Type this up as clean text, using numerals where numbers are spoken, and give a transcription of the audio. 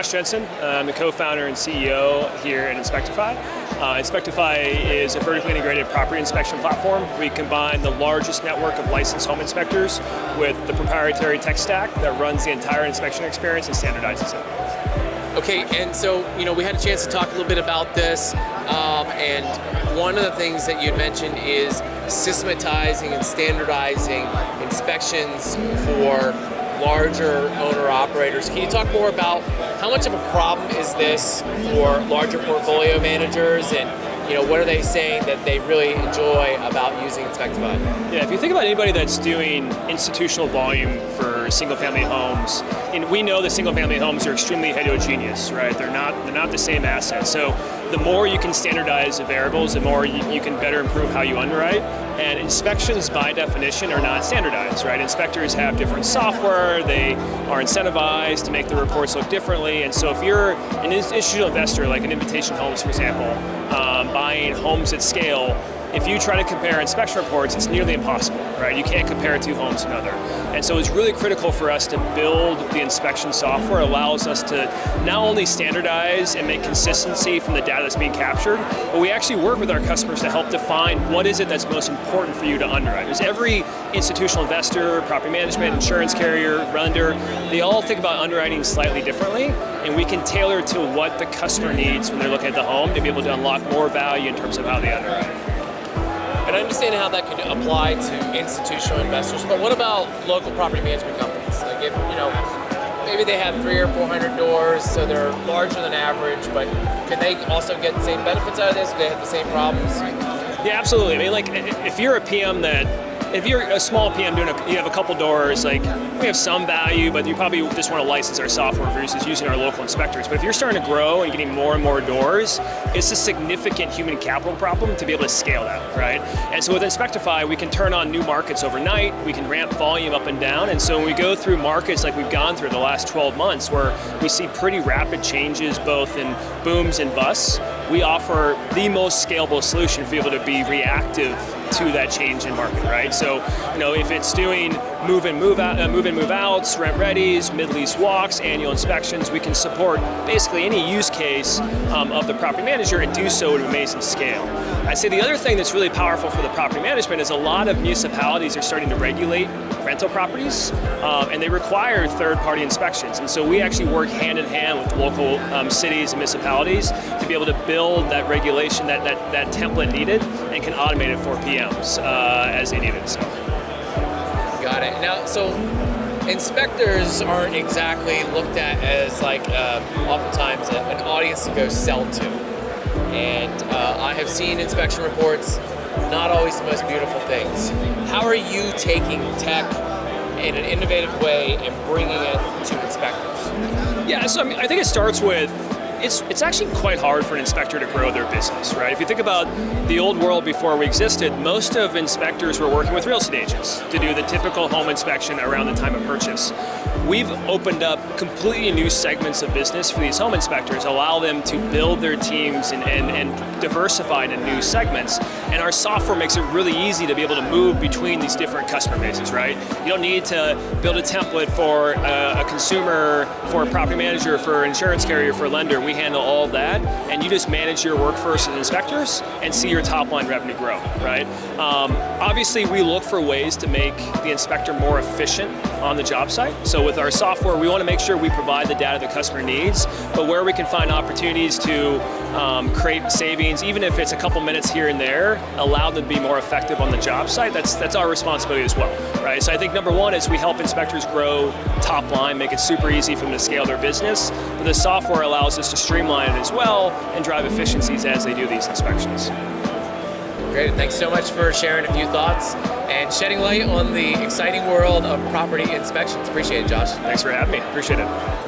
Jensen. I'm the co-founder and CEO here at Inspectify. Inspectify is a vertically integrated property inspection platform. We combine the largest network of licensed home inspectors with the proprietary tech stack that runs the entire inspection experience and standardizes it. Okay, and so we had a chance to talk a little bit about this, and one of the things that you mentioned is systematizing and standardizing inspections for larger owner-operators. Can you talk more about how much of a problem is this for larger portfolio managers, and what are they saying that they really enjoy about using Inspectify? Yeah, if you think about anybody that's doing institutional volume for single-family homes, and we know that single-family homes are extremely heterogeneous, right? They're not the same asset. So the more you can standardize the variables, the more you can better improve how you underwrite. And inspections, by definition, are not standardized, right? Inspectors have different software, they are incentivized to make the reports look differently, and so if you're an institutional investor, like an Invitation Homes, for example, buying homes at scale, if you try to compare inspection reports, it's nearly impossible, right? You can't compare two homes to another. And so it's really critical for us to build the inspection software. It allows us to not only standardize and make consistency from the data that's being captured, but we actually work with our customers to help define what is it that's most important for you to underwrite. Because every institutional investor, property management, insurance carrier, lender, they all think about underwriting slightly differently, and we can tailor to what the customer needs when they're looking at the home to be able to unlock more value in terms of how they underwrite. And I understand how that could apply to institutional investors, but what about local property management companies? Like if, maybe they have 300 or 400 doors, so they're larger than average, but can they also get the same benefits out of this? Do they have the same problems? Yeah, absolutely. I mean, like, if you're a PM if you're a small PM you have a couple doors, like, we have some value, but you probably just want to license our software versus using our local inspectors. But if you're starting to grow and getting more and more doors, it's a significant human capital problem to be able to scale that, right? And so with Inspectify, we can turn on new markets overnight, we can ramp volume up and down, and so when we go through markets like we've gone through the last 12 months, where we see pretty rapid changes both in booms and busts, we offer the most scalable solution to be able to be reactive to that change in market, right? So, if it's doing move in, move outs, rent readies, mid-lease walks, annual inspections, we can support basically any use case of the property manager and do so at amazing scale. I'd say the other thing that's really powerful for the property management is a lot of municipalities are starting to regulate rental properties, and they require third-party inspections. And so we actually work hand in hand with local cities and municipalities to be able to build that regulation, that template needed, and can automate it for PMs as they need it. So. Got it. Now, so inspectors aren't exactly looked at as oftentimes an audience to go sell to. And I have seen inspection reports, not always the most beautiful things. How are you taking tech in an innovative way and bringing it to inspectors? Yeah, so I think it starts with, it's actually quite hard for an inspector to grow their business, right? If you think about the old world before we existed, most of inspectors were working with real estate agents to do the typical home inspection around the time of purchase. We've opened up completely new segments of business for these home inspectors, allow them to build their teams and diversify into new segments. And our software makes it really easy to be able to move between these different customer bases, right? You don't need to build a template for a consumer, for a property manager, for an insurance carrier, for a lender. We handle all of that, and you just manage your workforce as inspectors and see your top line revenue grow, right? Obviously, we look for ways to make the inspector more efficient on the job site. So with our software, we want to make sure we provide the data the customer needs, but where we can find opportunities to create savings, even if it's a couple minutes here and there, allow them to be more effective on the job site, that's our responsibility as well, right? So I think number one is we help inspectors grow top line, make it super easy for them to scale their business, but the software allows us to streamline it as well and drive efficiencies as they do these inspections. Great, thanks so much for sharing a few thoughts and shedding light on the exciting world of property inspections. Appreciate it, Josh. Thanks for having me, appreciate it.